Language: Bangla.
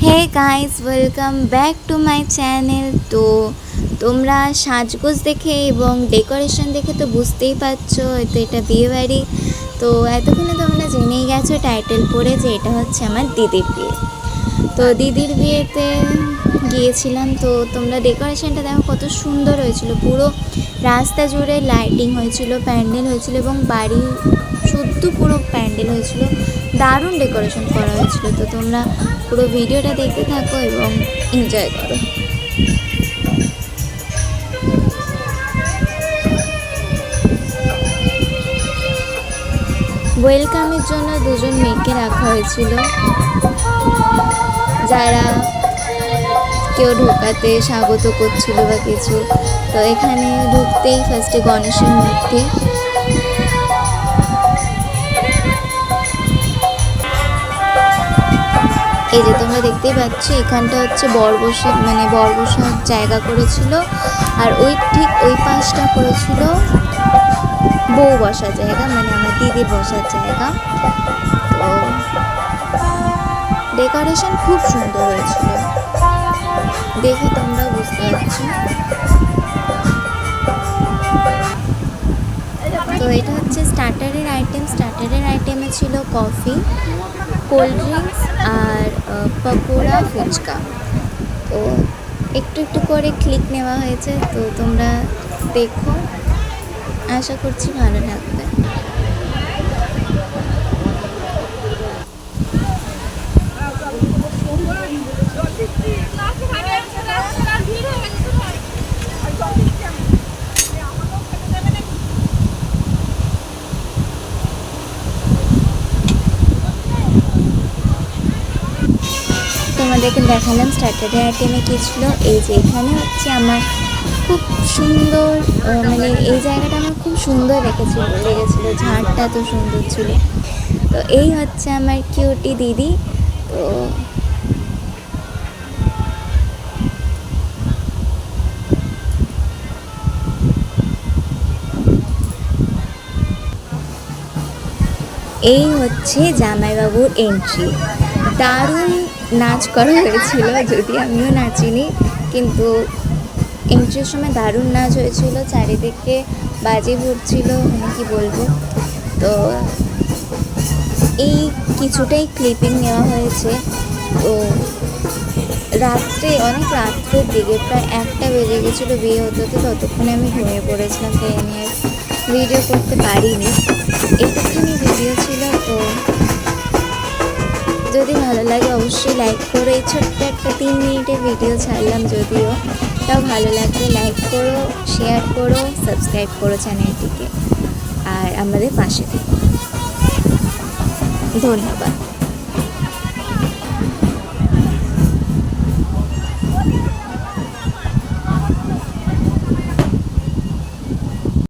Hey guys, welcome back to my channel. তো তোমরা সাজগোজ দেখে এবং ডেকোরেশন দেখে তো বুঝতেই পারছো তো এটা বিয়েবাড়ি। তো এতক্ষণে তোমরা জেনেই গেছো টাইটেল পড়ে যে এটা হচ্ছে আমার দিদির বিয়ে। তো দিদির বিয়েতে গিয়েছিলাম। তো তোমরা ডেকোরেশনটা দেখো কত সুন্দর হয়েছিল, পুরো রাস্তা জুড়ে লাইটিং হয়েছিল, প্যান্ডেল হয়েছিল এবং বাড়ি শুদ্ধ পুরো প্যান্ডেল হয়েছিল, দারুণ ডেকোরেশন করা হয়েছিল। তো তোমরা পুরো ভিডিওটা দেখতে থাকো এবং এনজয় করো। ওয়েলকামের জন্য দুজন মেয়েকে রাখা হয়েছিল, যারা কেউ ঢোকাতে স্বাগত করছিল বা কিছু। তো এখানে ঢুকতেই ফার্স্টে গণেশের মূর্তি, এই যে তোমরা দেখতেই পাচ্ছ এখানটা হচ্ছে বর বসার জায়গা করেছিল, আর ঠিক ওই পাশটা করেছিল বউ বসার জায়গা, মানে আমার দিদির বসার জায়গা। তো ডেকোরেশন খুব সুন্দর হয়েছিল, দেখে তোমরা বুঝতে পারছো। তো এটা হচ্ছে স্টার্টারের আইটেমে ছিল কফি, কোল্ড ড্রিঙ্কস আর পকোড়া, ফুচকা। তো একটু একটু করে ক্লিক নেওয়া হয়েছে, তো তোমরা দেখো, আশা করছি ভালো লাগবে। তোমাদেরকে দেখালাম স্টার্টারের আইটেমে কী ছিল। এই যে এখানে হচ্ছে আমার খুব সুন্দর, মানে এই জায়গাটা আমার খুব সুন্দর লেগেছিলো, ঝাড়টা তো সুন্দর ছিল। তো এই হচ্ছে আমার কিউটি দিদি। তো এই হচ্ছে জামাইবাবুর এন্ট্রি। দারুণ নাচ করা হয়েছিল, যদি আমিও নাচিনি, কিন্তু এন্ট্রির সময় দারুণ নাচ হয়েছিল, চারিদিকে বাজি ফুটছিল, মানে কি বলবো। তো এই কিছুটাই ক্লিপিং নেওয়া হয়েছে। তো অনেক রাত্রের দিকে প্রায় 1টা বেজে গেছিলো বিয়ে হতে, ততক্ষণে আমি ঘুমিয়ে পড়েছিলাম, তাই আমি আর ভিডিও করতে পারিনি। একটুখানি ভিডিও ছিল। তো যদি ভালো লাগে অবশ্যই লাইক করো। এই ছোট্ট একটা 3 মিনিটের ভিডিও ছাড়লাম, যদিও তাও ভালো লাগলে লাইক করো, শেয়ার করো, সাবস্ক্রাইব করো চ্যানেলটিকে, আর আমাদের পাশে থেকো। ধন্যবাদ।